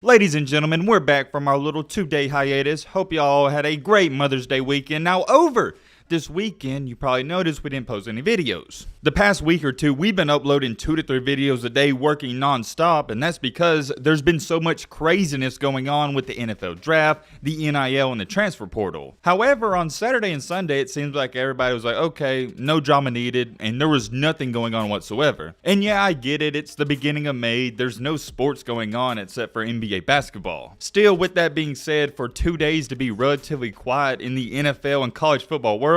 Ladies and gentlemen, we're back from our little 2-day hiatus. Hope y'all had a great Mother's Day weekend. Now over this weekend, you probably noticed we didn't post any videos. The past week or two, we've been uploading 2 to 3 videos a day working non-stop, and that's because there's been so much craziness going on with the NFL draft, the NIL, and the transfer portal. However, on Saturday and Sunday, it seems like everybody was like, okay, no drama needed, and there was nothing going on whatsoever. And yeah, I get it, it's the beginning of May, there's no sports going on except for NBA basketball. Still, with that being said, for 2 days to be relatively quiet in the NFL and college football world,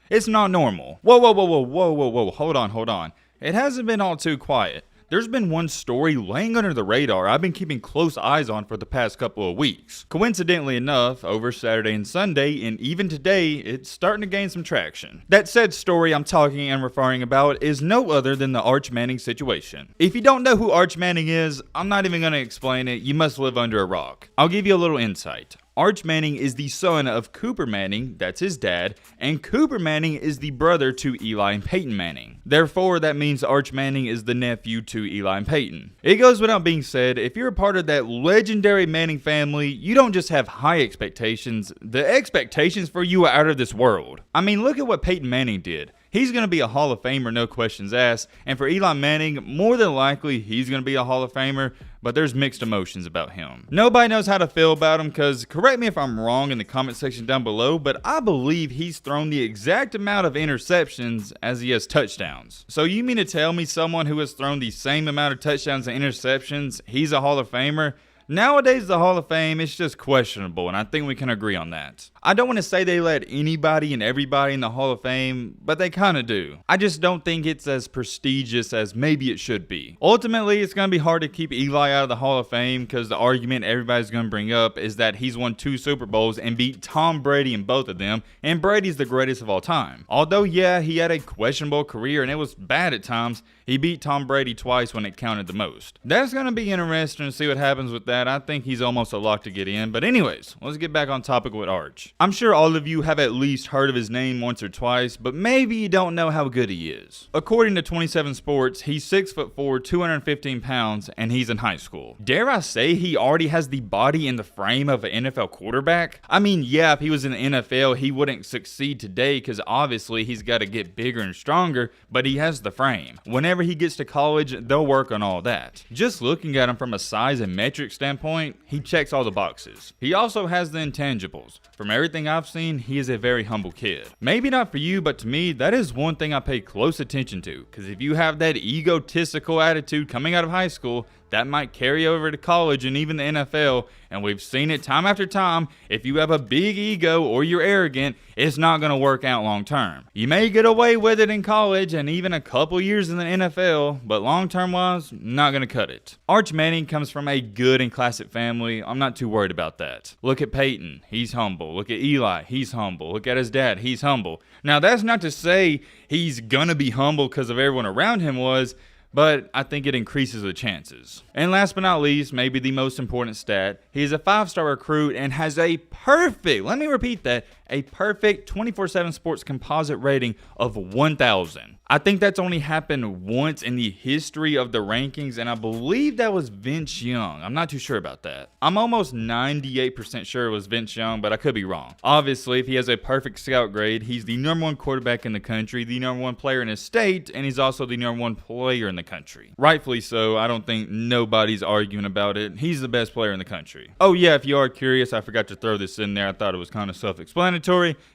it's not normal. Whoa, hold on. It hasn't been all too quiet. There's been one story laying under the radar I've been keeping close eyes on for the past couple of weeks. Coincidentally enough, over Saturday and Sunday, and even today, it's starting to gain some traction. That said story I'm talking and referring about is no other than the Arch Manning situation. If you don't know who Arch Manning is, I'm not even going to explain it, you must live under a rock. I'll give you a little insight. Arch Manning is the son of Cooper Manning, that's his dad, and Cooper Manning is the brother to Eli and Peyton Manning. Therefore, that means Arch Manning is the nephew to Eli and Peyton. It goes without being said, if you're a part of that legendary Manning family, you don't just have high expectations, the expectations for you are out of this world. I mean, look at what Peyton Manning did. He's going to be a Hall of Famer, no questions asked, and for Eli Manning, more than likely, he's going to be a Hall of Famer, but there's mixed emotions about him. Nobody knows how to feel about him because, correct me if I'm wrong in the comment section down below, but I believe he's thrown the exact amount of interceptions as he has touchdowns. So you mean to tell me someone who has thrown the same amount of touchdowns and interceptions, he's a Hall of Famer? Nowadays, the Hall of Fame is just questionable, and I think we can agree on that. I don't want to say they let anybody and everybody in the Hall of Fame, but they kind of do. I just don't think it's as prestigious as maybe it should be. Ultimately, it's going to be hard to keep Eli out of the Hall of Fame because the argument everybody's going to bring up is that he's won 2 Super Bowls and beat Tom Brady in both of them, and Brady's the greatest of all time. Although, yeah, he had a questionable career and it was bad at times, he beat Tom Brady twice when it counted the most. That's going to be interesting to see what happens with that. I think he's almost a lock to get in. But anyways, let's get back on topic with Arch. I'm sure all of you have at least heard of his name once or twice, but maybe you don't know how good he is. According to 27 Sports, he's 6'4", 215 pounds, and he's in high school. Dare I say he already has the body and the frame of an NFL quarterback? I mean, yeah, if he was in the NFL, he wouldn't succeed today because obviously he's got to get bigger and stronger, but he has the frame. Whenever he gets to college, they'll work on all that. Just looking at him from a size and metric standpoint, he checks all the boxes. He also has the intangibles. From everything I've seen, he is a very humble kid. Maybe not for you, but to me, that is one thing I pay close attention to, because if you have that egotistical attitude coming out of high school, that might carry over to college and even the NFL, and we've seen it time after time. If you have a big ego or you're arrogant, it's not going to work out long term. You may get away with it in college and even a couple years in the NFL, but long term wise, not going to cut it. Arch Manning comes from a good and classic family. I'm not too worried about that. Look at Peyton, he's humble. Look at Eli, he's humble. Look at his dad, he's humble. Now that's not to say he's going to be humble because of everyone around him was, but I think it increases the chances. And last but not least, maybe the most important stat, he is a 5-star recruit and has a perfect, let me repeat that, a perfect 24/7 Sports composite rating of 1,000. I think that's only happened once in the history of the rankings, and I believe that was Vince Young. I'm not too sure about that. I'm almost 98% sure it was Vince Young, but I could be wrong. Obviously, if he has a perfect scout grade, he's the #1 quarterback in the country, the #1 player in his state, and he's also the #1 player in the country. Rightfully so. I don't think nobody's arguing about it. He's the best player in the country. Oh yeah, if you are curious, I forgot to throw this in there. I thought it was kind of self-explanatory.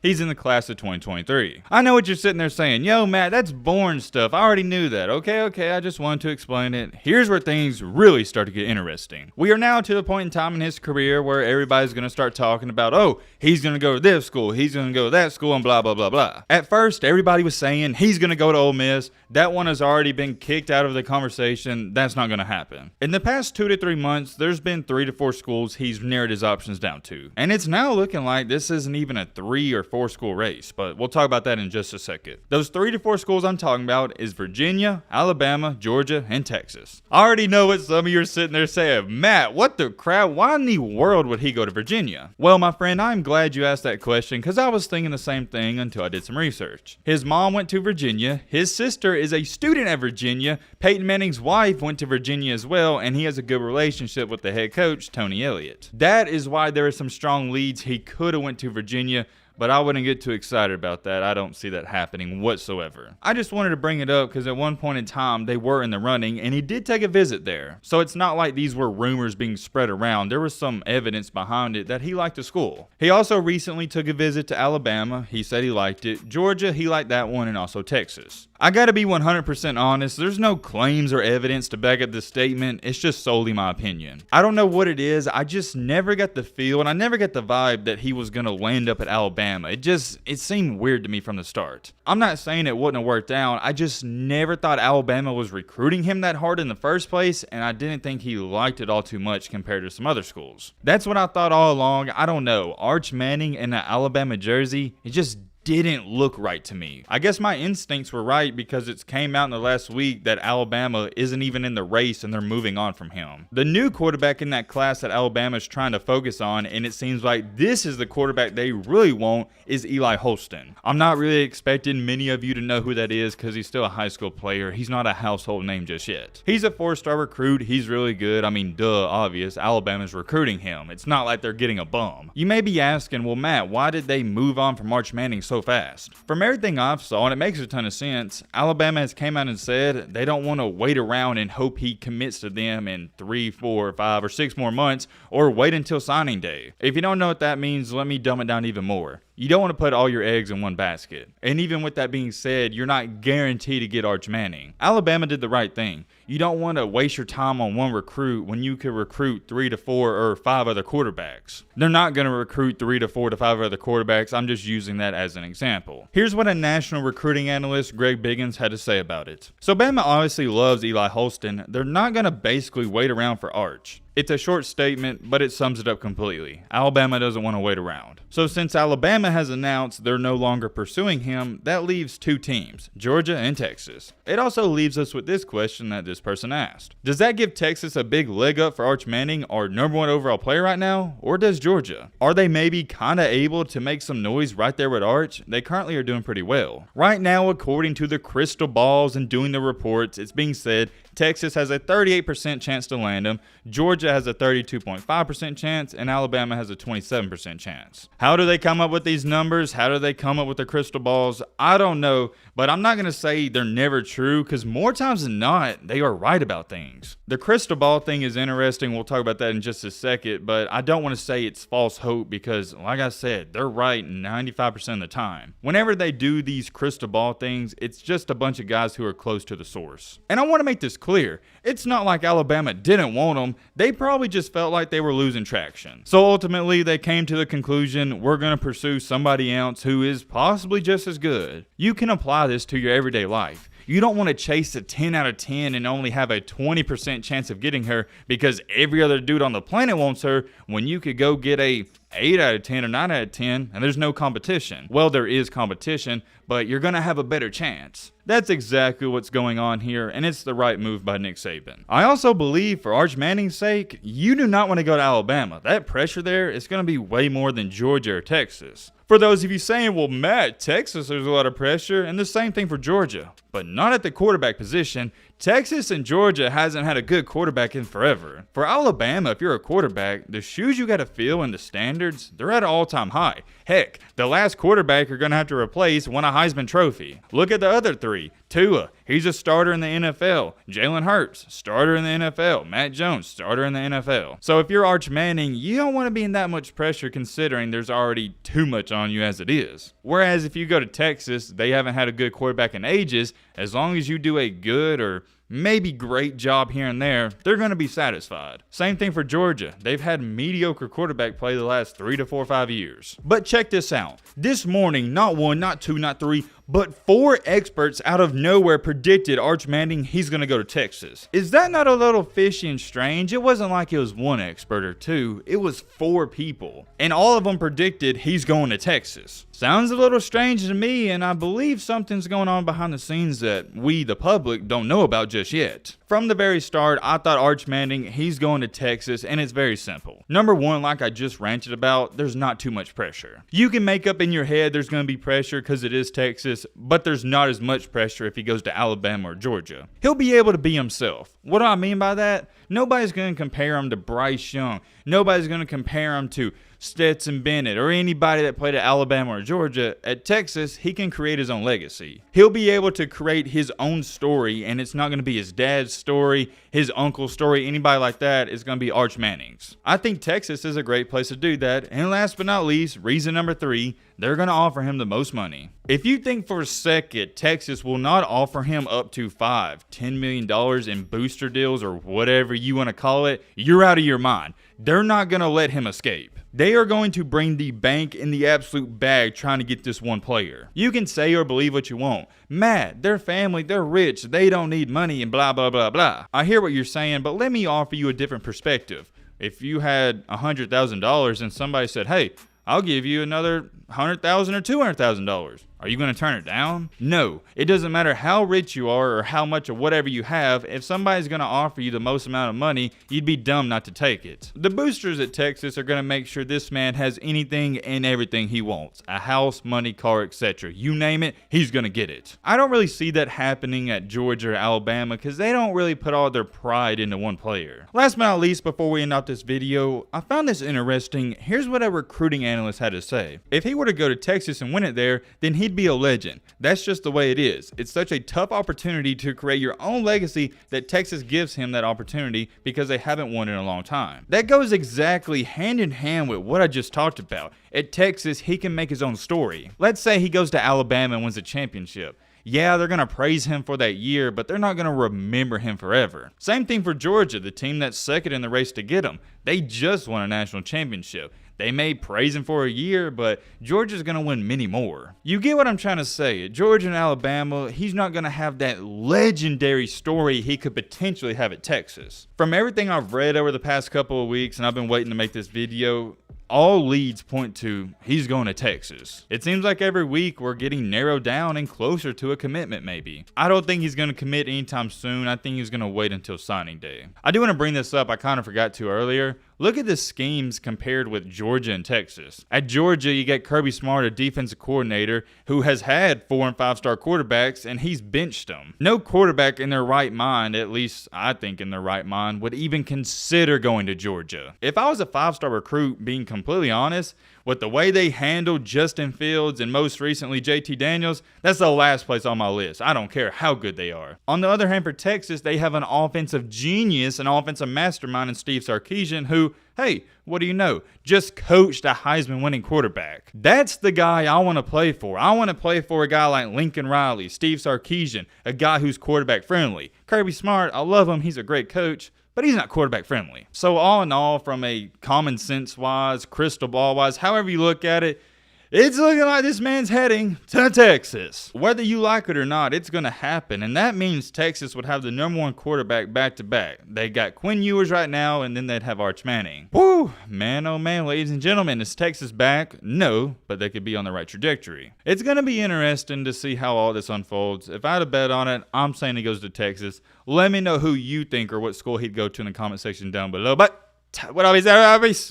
He's in the class of 2023. I know what you're sitting there saying. Yo, Matt, that's boring stuff. I already knew that. Okay, I just wanted to explain it. Here's where things really start to get interesting. We are now to the point in time in his career where everybody's going to start talking about, oh, he's going to go to this school, he's going to go to that school, and blah, blah, blah, blah. At first, everybody was saying he's going to go to Ole Miss. That one has already been kicked out of the conversation. That's not going to happen. In the past 2 to 3 months, there's been 3 to 4 schools he's narrowed his options down to. And it's now looking like this isn't even a a 3 or 4 school race, but we'll talk about that in just a second. Those 3 to 4 schools I'm talking about is Virginia, Alabama, Georgia, and Texas. I already know what some of you are sitting there saying, Matt, what the crap? Why in the world would he go to Virginia? Well, my friend, I'm glad you asked that question because I was thinking the same thing until I did some research. His mom went to Virginia, his sister is a student at Virginia, Peyton Manning's wife went to Virginia as well, and he has a good relationship with the head coach, Tony Elliott. That is why there are some strong leads he could have went to Virginia, but I wouldn't get too excited about that. I don't see that happening whatsoever. I just wanted to bring it up because at one point in time, they were in the running, and he did take a visit there. So it's not like these were rumors being spread around. There was some evidence behind it that he liked the school. He also recently took a visit to Alabama. He said he liked it. Georgia, he liked that one, and also Texas. I gotta be 100% honest, there's no claims or evidence to back up this statement, it's just solely my opinion. I don't know what it is, I just never got the feel and I never got the vibe that he was gonna land up at Alabama. It seemed weird to me from the start. I'm not saying it wouldn't have worked out, I just never thought Alabama was recruiting him that hard in the first place, and I didn't think he liked it all too much compared to some other schools. That's what I thought all along. I don't know, Arch Manning in an Alabama jersey, it just didn't look right to me. I guess my instincts were right because it came out in the last week that Alabama isn't even in the race and they're moving on from him. The new quarterback in that class that Alabama is trying to focus on, and it seems like this is the quarterback they really want, is Eli Holston. I'm not really expecting many of you to know who that is because he's still a high school player. He's not a household name just yet. He's a 4-star recruit. He's really good. I mean, duh, obvious. Alabama's recruiting him. It's not like they're getting a bum. You may be asking, well, Matt, why did they move on from Arch Manning so fast? From everything I've saw, and it makes a ton of sense, Alabama has came out and said they don't want to wait around and hope he commits to them in 3, 4, 5, or 6 more months, or wait until signing day. If you don't know what that means, let me dumb it down even more. You don't want to put all your eggs in one basket. And even with that being said, you're not guaranteed to get Arch Manning. Alabama did the right thing. You don't want to waste your time on one recruit when you could recruit 3 to 4 or 5 other quarterbacks. They're not going to recruit 3 to 4 to 5 other quarterbacks. I'm just using that as an example. Here's what a national recruiting analyst, Greg Biggins, had to say about it. So Bama obviously loves Eli Holston. They're not going to basically wait around for Arch. It's a short statement, but it sums it up completely. Alabama doesn't want to wait around. So since Alabama has announced they're no longer pursuing him, that leaves 2 teams, Georgia and Texas. It also leaves us with this question that this person asked. Does that give Texas a big leg up for Arch Manning, our #1 overall player right now? Or does Georgia? Are they maybe kind of able to make some noise right there with Arch? They currently are doing pretty well. Right now, according to the crystal balls and doing the reports, it's being said Texas has a 38% chance to land him, Georgia has a 32.5% chance, and Alabama has a 27% chance. How do they come up with these numbers? How do they come up with the crystal balls? I don't know, but I'm not going to say they're never true because more times than not, they are right about things. The crystal ball thing is interesting. We'll talk about that in just a second, but I don't want to say it's false hope because, like I said, they're right 95% of the time. Whenever they do these crystal ball things, it's just a bunch of guys who are close to the source. And I want to make this clear. It's not like Alabama didn't want them. They probably just felt like they were losing traction. So ultimately, they came to the conclusion, we're going to pursue somebody else who is possibly just as good. You can apply this to your everyday life. You don't want to chase a 10 out of 10 and only have a 20% chance of getting her because every other dude on the planet wants her when you could go get a 8 out of 10 or 9 out of 10 and there's no competition. Well, there is competition, but you're going to have a better chance. That's exactly what's going on here, and it's the right move by Nick Saban. I also believe, for Arch Manning's sake, you do not want to go to Alabama. That pressure there is going to be way more than Georgia or Texas. For those of you saying, well, Matt, Texas, there's a lot of pressure, and the same thing for Georgia, but not at the quarterback position. Texas and Georgia hasn't had a good quarterback in forever. For Alabama, if you're a quarterback, the shoes you got to fill and the standards, they're at an all-time high. Heck, the last quarterback you're going to have to replace won a Heisman Trophy. Look at the other 3. Tua, he's a starter in the NFL. Jalen Hurts, starter in the NFL. Matt Jones, starter in the NFL. So if you're Arch Manning, you don't want to be in that much pressure considering there's already too much on you as it is. Whereas if you go to Texas, they haven't had a good quarterback in ages. As long as you do a good or maybe great job here and there, they're going to be satisfied. Same thing for Georgia. They've had mediocre quarterback play the last 3 to 4 or 5 years. But check this out. This morning, not 1, not 2, not 3, but 4 experts out of nowhere predicted Arch Manning he's going to go to Texas. Is that not a little fishy and strange? It wasn't like it was 1 expert or 2, it was 4 people. And all of them predicted he's going to Texas. Sounds a little strange to me, and I believe something's going on behind the scenes that we, the public, don't know about just yet. From the very start, I thought Arch Manning, he's going to Texas, and it's very simple. Number 1, like I just ranted about, there's not too much pressure. You can make up in your head there's going to be pressure because it is Texas, but there's not as much pressure if he goes to Alabama or Georgia. He'll be able to be himself. What do I mean by that? Nobody's going to compare him to Bryce Young. Nobody's going to compare him to Stetson Bennett or anybody that played at Alabama or Georgia. At Texas, he can create his own legacy. He'll be able to create his own story, and it's not going to be his dad's story, his uncle's story, anybody like that. It's going to be Arch Manning's. I think Texas is a great place to do that. And last but not least, reason number 3, they're going to offer him the most money. If you think for a second Texas will not offer him up to $5-10 million in booster deals or whatever you want to call it, you're out of your mind. They're not going to let him escape. They are going to bring the bank in the absolute bag trying to get this one player. You can say or believe what you want. Matt, their family, they're rich, they don't need money and blah, blah, blah, blah. I hear what you're saying, but let me offer you a different perspective. If you had $100,000 and somebody said, hey, I'll give you another $100,000 or $200,000. Are you going to turn it down? No. It doesn't matter how rich you are or how much of whatever you have. If somebody's going to offer you the most amount of money, you'd be dumb not to take it. The boosters at Texas are going to make sure this man has anything and everything he wants. A house, money, car, etc. You name it, he's going to get it. I don't really see that happening at Georgia or Alabama because they don't really put all their pride into one player. Last but not least, before we end out this video, I found this interesting. Here's what a recruiting analyst had to say. If he were to go to Texas and win it there, then he'd be a legend. That's just the way it is. It's such a tough opportunity to create your own legacy that Texas gives him that opportunity because they haven't won in a long time. That goes exactly hand in hand with what I just talked about. At Texas, he can make his own story. Let's say he goes to Alabama and wins a championship. Yeah, they're going to praise him for that year, but they're not going to remember him forever. Same thing for Georgia, the team that's second in the race to get him. They just won a national championship. They may praise him for a year, but Georgia's going to win many more. You get what I'm trying to say. At Georgia and Alabama, he's not going to have that legendary story he could potentially have at Texas. From everything I've read over the past couple of weeks, and I've been waiting to make this video, all leads point to he's going to Texas. It seems like every week we're getting narrowed down and closer to a commitment maybe. I don't think he's going to commit anytime soon. I think he's going to wait until signing day. I do want to bring this up. I kind of forgot to earlier. Look at the schemes compared with Georgia and Texas. At Georgia, you get Kirby Smart, a defensive coordinator who has had 4- and 5-star quarterbacks, and he's benched them. No quarterback in their right mind, at least I think in their right mind, would even consider going to Georgia. If I was a 5-star recruit, being completely honest, with the way they handled Justin Fields and most recently JT Daniels, that's the last place on my list. I don't care how good they are. On the other hand, for Texas, they have an offensive genius, an offensive mastermind in Steve Sarkisian who, hey, what do you know, just coached a Heisman winning quarterback. That's the guy I want to play for. I want to play for a guy like Lincoln Riley, Steve Sarkisian, a guy who's quarterback friendly. Kirby Smart, I love him. He's a great coach, but he's not quarterback friendly. So all in all, from a common sense wise, crystal ball wise, however you look at it, it's looking like this man's heading to Texas. Whether you like it or not, it's going to happen. And that means Texas would have the #1 quarterback back-to-back. They got Quinn Ewers right now, and then they'd have Arch Manning. Woo! Man, oh man, ladies and gentlemen, is Texas back? No, but they could be on the right trajectory. It's going to be interesting to see how all this unfolds. If I had a bet on it, I'm saying he goes to Texas. Let me know who you think or what school he'd go to in the comment section down below. But what up, peace?